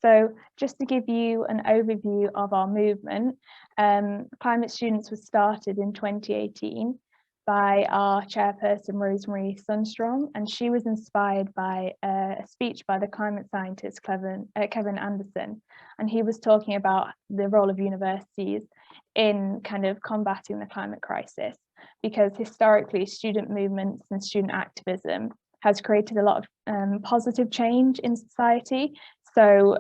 So just to give you an overview of our movement, Climate Students was started in 2018 by our chairperson, Rosemary Sunstrom, and she was inspired by a speech by the climate scientist Kevin Anderson, and he was talking about the role of universities in kind of combating the climate crisis, because historically student movements and student activism has created a lot of positive change in society. So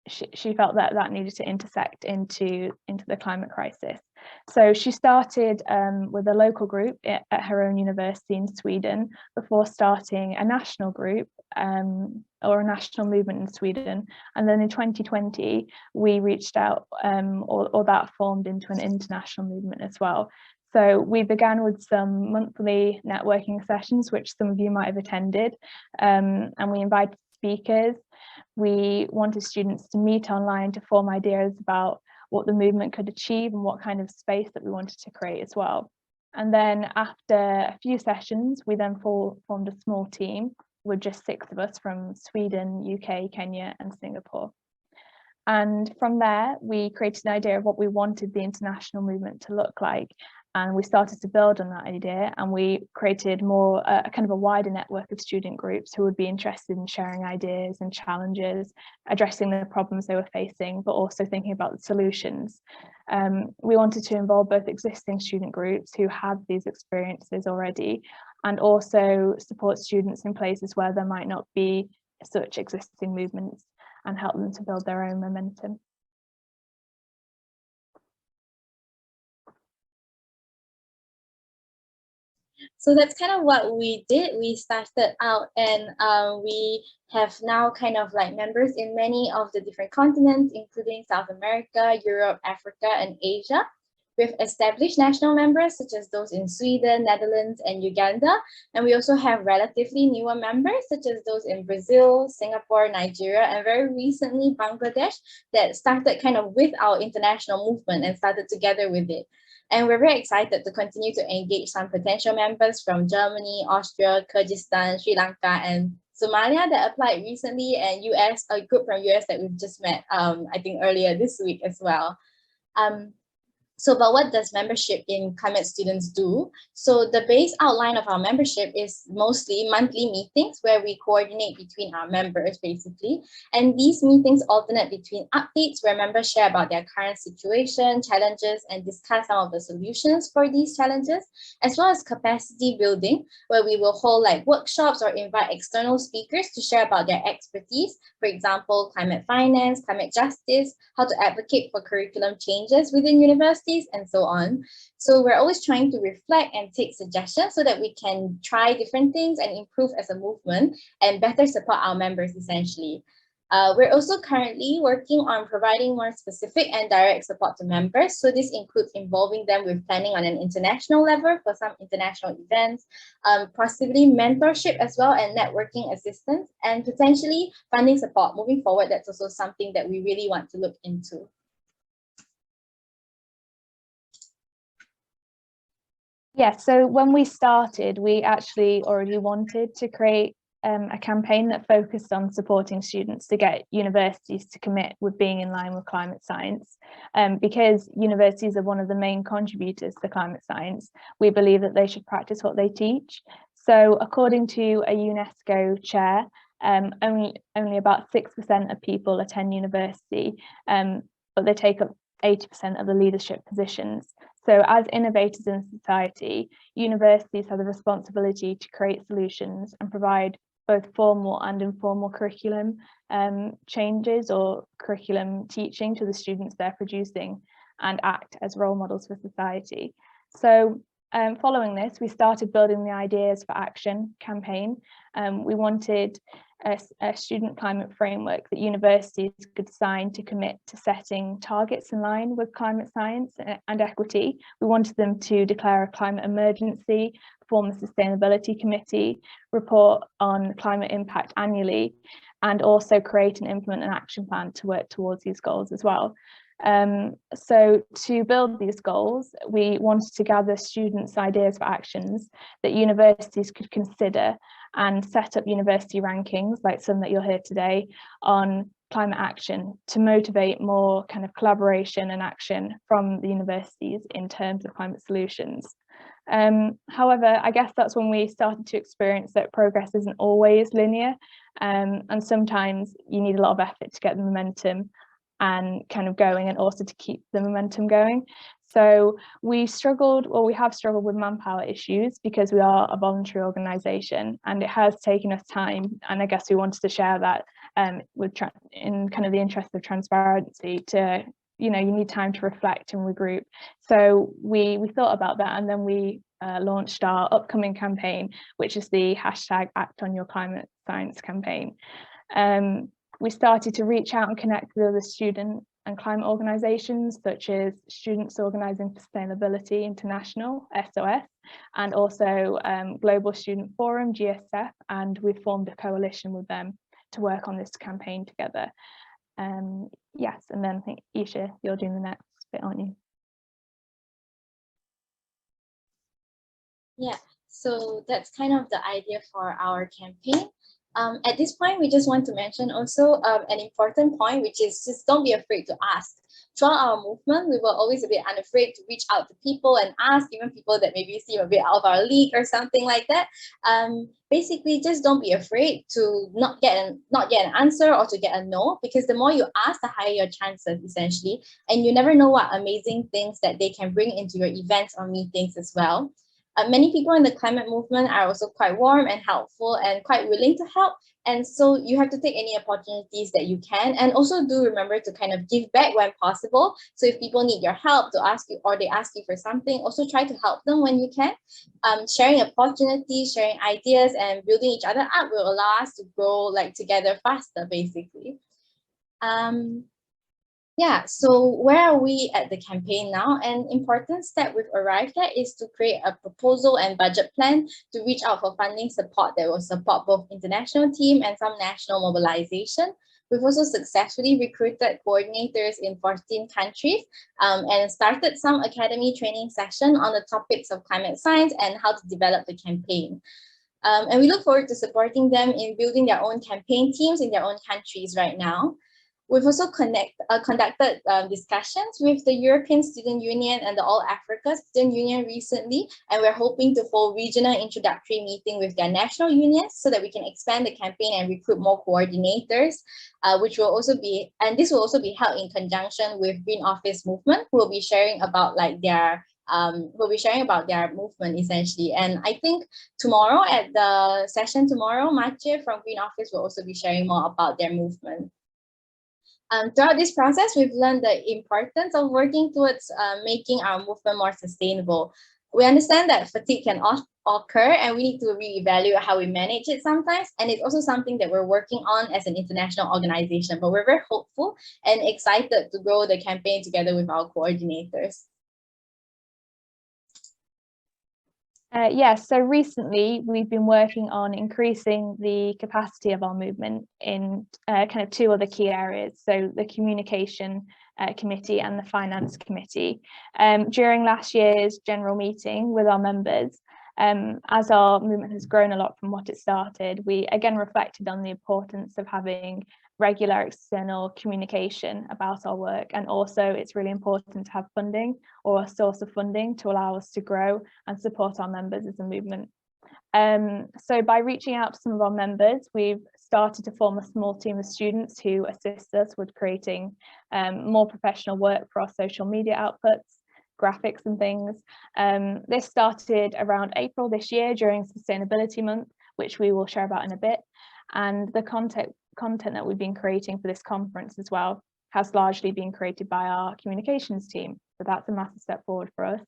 she felt that that needed to intersect into the climate crisis. So she started with a local group at her own university in Sweden before starting a national group or a national movement in Sweden. And then in 2020, we reached out, or that formed into an international movement as well. So we began with some monthly networking sessions, which some of you might have attended, and we invited speakers. We wanted students to meet online to form ideas about what the movement could achieve and what kind of space that we wanted to create as well. And then after a few sessions, we then formed a small team with just 6 of us from Sweden, UK, Kenya, and Singapore. And from there, we created an idea of what we wanted the international movement to look like. And we started to build on that idea, and we created more a kind of a wider network of student groups who would be interested in sharing ideas and challenges, addressing the problems they were facing, but also thinking about the solutions. We wanted to involve both existing student groups who had these experiences already, and also support students in places where there might not be such existing movements, and help them to build their own momentum. So that's kind of what we did. We started out, and we have now kind of like members in many of the different continents, including South America, Europe, Africa, and Asia. We've established national members such as those in Sweden, Netherlands, and Uganda. And we also have relatively newer members such as those in Brazil, Singapore, Nigeria, and very recently Bangladesh, that started kind of with our international movement and started together with it. And we're very excited to continue to engage some potential members from Germany, Austria, Kyrgyzstan, Sri Lanka, and Somalia that applied recently, and US, a group from US that we've just met, I think earlier this week as well. But what does membership in Climate Students do? So the base outline of our membership is mostly monthly meetings where we coordinate between our members, basically. And these meetings alternate between updates where members share about their current situation, challenges, and discuss some of the solutions for these challenges, as well as capacity building, where we will hold like workshops or invite external speakers to share about their expertise. For example, climate finance, climate justice, how to advocate for curriculum changes within universities, and so on. So we're always trying to reflect and take suggestions so that we can try different things and improve as a movement and better support our members, essentially. We're also currently working on providing more specific and direct support to members. So this includes involving them with planning on an international level for some international events, possibly mentorship as well, and networking assistance, and potentially funding support. Moving forward, that's also something that we really want to look into. Yeah, so when we started, we actually already wanted to create a campaign that focused on supporting students to get universities to commit with being in line with climate science. Because universities are one of the main contributors to climate science, we believe that they should practice what they teach. So according to a UNESCO chair, only about 6% of people attend university, but they take up 80% of the leadership positions. So as innovators in society, universities have the responsibility to create solutions and provide both formal and informal curriculum changes or curriculum teaching to the students they're producing, and act as role models for society. So following this, we started building the Ideas for Action campaign. We wanted a student climate framework that universities could sign to commit to setting targets in line with climate science and equity. We wanted them to declare a climate emergency, form a sustainability committee, report on climate impact annually, and also create and implement an action plan to work towards these goals as well. So to build these goals, we wanted to gather students' ideas for actions that universities could consider, and set up university rankings, like some that you'll hear today, on climate action to motivate more kind of collaboration and action from the universities in terms of climate solutions. However, I guess that's when we started to experience that progress isn't always linear, and sometimes you need a lot of effort to get the momentum and kind of going, and also to keep the momentum going. So we have struggled with manpower issues because we are a voluntary organisation, and it has taken us time, and I guess we wanted to share that in kind of the interest of transparency, to, you need time to reflect and regroup. So we thought about that, and then we launched our upcoming campaign, which is the hashtag Act on Your Climate Science campaign. We started to reach out and connect with other student and climate organisations, such as Students Organising for Sustainability International, SOS, and also Global Student Forum, GSF, and we've formed a coalition with them to work on this campaign together. Yes, and then I think, Isha, you're doing the next bit, aren't you? Yeah, so that's kind of the idea for our campaign. At this point, we just want to mention also an important point, which is just don't be afraid to ask. Throughout our movement, we were always a bit unafraid to reach out to people and ask, even people that maybe seem a bit out of our league or something like that. Basically, just don't be afraid to not get an answer or to get a no, because the more you ask, the higher your chances, essentially. And you never know what amazing things that they can bring into your events or meetings as well. Many people in the climate movement are also quite warm and helpful and quite willing to help. And so you have to take any opportunities that you can, and also do remember to kind of give back when possible. So if people need your help to ask you, or they ask you for something, also try to help them when you can. Sharing opportunities, sharing ideas, and building each other up will allow us to grow together faster, basically. Yeah, so where are we at the campaign now? An important step we've arrived at is to create a proposal and budget plan to reach out for funding support that will support both international team and some national mobilization. We've also successfully recruited coordinators in 14 countries and started some academy training session on the topics of climate science and how to develop the campaign. And we look forward to supporting them in building their own campaign teams in their own countries right now. We've also conducted discussions with the European Student Union and the All Africa Student Union recently, and we're hoping to hold regional introductory meeting with their national unions so that we can expand the campaign and recruit more coordinators, this will also be held in conjunction with Green Office Movement, who will be sharing about their movement, essentially. And I think tomorrow at the session Mache from Green Office will also be sharing more about their movement. Throughout this process, we've learned the importance of working towards making our movement more sustainable. We understand that fatigue can occur, and we need to reevaluate how we manage it sometimes. And it's also something that we're working on as an international organization, but we're very hopeful and excited to grow the campaign together with our coordinators. Yes, so recently we've been working on increasing the capacity of our movement in kind of two other key areas, so the communication committee and the finance committee. During last year's general meeting with our members, as our movement has grown a lot from what it started, we again reflected on the importance of having regular external communication about our work, and also it's really important to have funding or a source of funding to allow us to grow and support our members as a movement. So by reaching out to some of our members, we've started to form a small team of students who assist us with creating more professional work for our social media outputs, graphics and things. This started around April this year during Sustainability Month, which we will share about in a bit. And the content that we've been creating for this conference as well has largely been created by our communications team. So that's a massive step forward for us.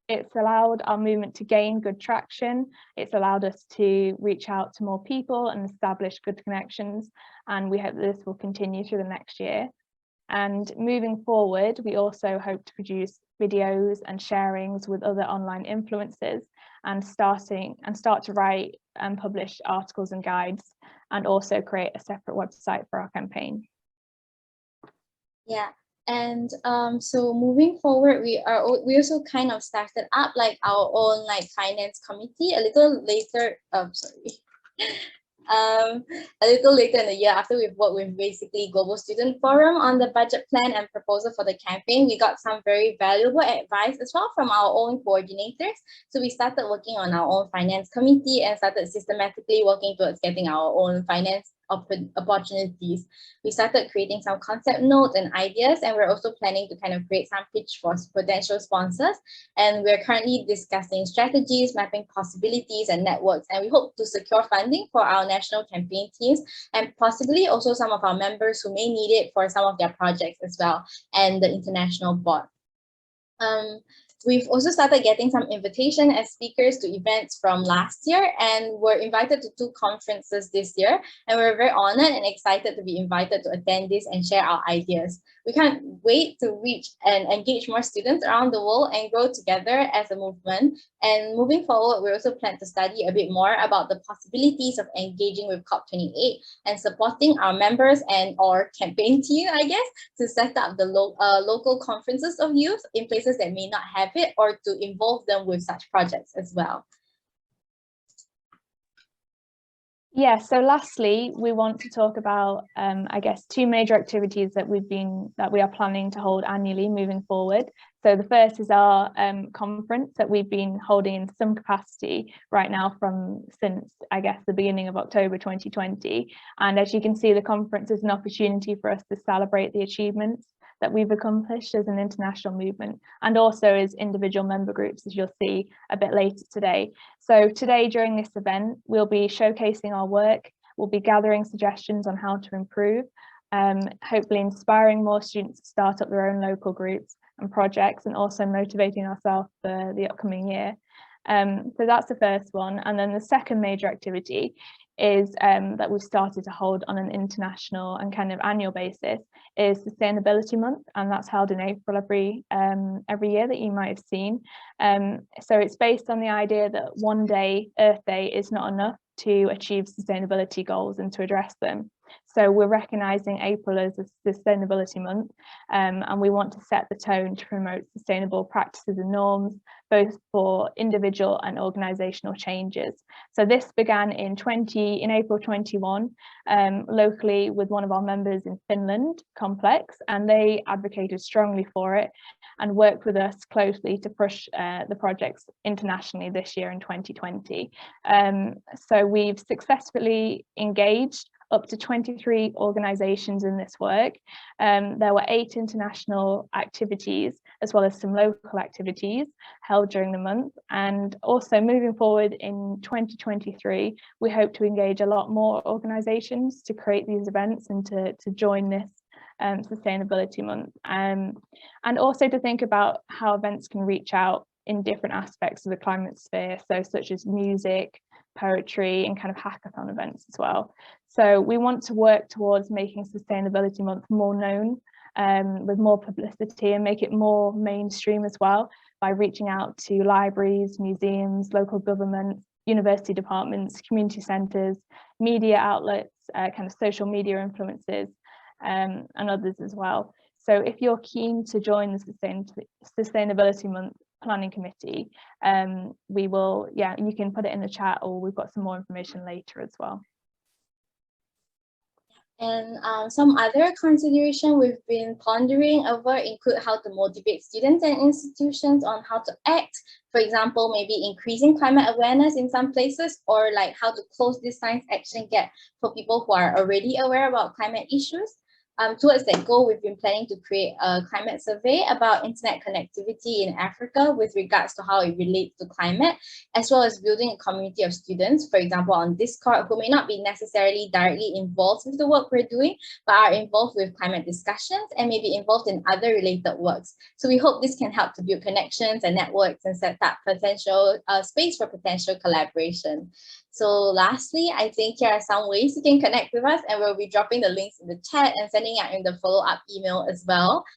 It's allowed our movement to gain good traction. It's allowed us to reach out to more people and establish good connections. And we hope that this will continue through the next year. And moving forward, we also hope to produce videos and sharings with other online influencers and start to write and publish articles and guides, and also create a separate website for our campaign. Yeah, and so moving forward, we also kind of started up our own finance committee a little later. A little later in the year, after we've worked with basically Global Student Forum on the budget plan and proposal for the campaign, we got some very valuable advice as well from our own coordinators. So we started working on our own finance committee and started systematically working towards getting our own finance opportunities. We started creating some concept notes and ideas, and we're also planning to kind of create some pitch for potential sponsors. And we're currently discussing strategies, mapping possibilities and networks, and we hope to secure funding for our national campaign teams and possibly also some of our members who may need it for some of their projects as well, and the international board. We've also started getting some invitation as speakers to events from last year, and we're invited to 2 conferences this year, and we're very honored and excited to be invited to attend this and share our ideas. We can't wait to reach and engage more students around the world and grow together as a movement. And moving forward, we also plan to study a bit more about the possibilities of engaging with COP28 and supporting our members and our campaign team, I guess, to set up the local conferences of youth in places that may not have it, or to involve them with such projects as well. Yeah, so lastly, we want to talk about, I guess, 2 major activities that we are planning to hold annually moving forward. So the first is our conference that we've been holding in some capacity right now since, I guess, the beginning of October 2020. And as you can see, the conference is an opportunity for us to celebrate the achievements that we've accomplished as an international movement, and also as individual member groups, as you'll see a bit later today. So today, during this event, we'll be showcasing our work, we'll be gathering suggestions on how to improve, hopefully inspiring more students to start up their own local groups and projects, and also motivating ourselves for the upcoming year. So that's the first one. And then the second major activity is that we've started to hold on an international and kind of annual basis is Sustainability Month, and that's held in April every year that you might have seen. So it's based on the idea that one day, Earth Day, is not enough to achieve sustainability goals and to address them. So we're recognising April as a Sustainability Month, and we want to set the tone to promote sustainable practices and norms, both for individual and organisational changes. So this began in April 21, locally with one of our members in Finland, Complex, and they advocated strongly for it and worked with us closely to push the projects internationally this year in 2020. So we've successfully engaged up to 23 organisations in this work. There were 8 international activities as well as some local activities held during the month. And also moving forward in 2023, we hope to engage a lot more organisations to create these events and to join this Sustainability Month. And also to think about how events can reach out in different aspects of the climate sphere, so such as music, poetry, and kind of hackathon events as well. So we want to work towards making Sustainability Month more known, with more publicity, and make it more mainstream as well by reaching out to libraries, museums, local governments, university departments, community centres, media outlets, kind of social media influencers, and others as well. So if you're keen to join the Sustainability Month Planning Committee, we will, you can put it in the chat, or we've got some more information later as well. And some other consideration we've been pondering over include how to motivate students and institutions on how to act. For example, maybe increasing climate awareness in some places, or like how to close this science action gap for people who are already aware about climate issues. Towards that goal, we've been planning to create a climate survey about internet connectivity in Africa with regards to how it relates to climate, as well as building a community of students, for example, on Discord, who may not be necessarily directly involved with the work we're doing, but are involved with climate discussions and may be involved in other related works. So we hope this can help to build connections and networks and set up potential space for potential collaboration. So lastly, I think here are some ways you can connect with us, and we'll be dropping the links in the chat and sending out in the follow-up email as well.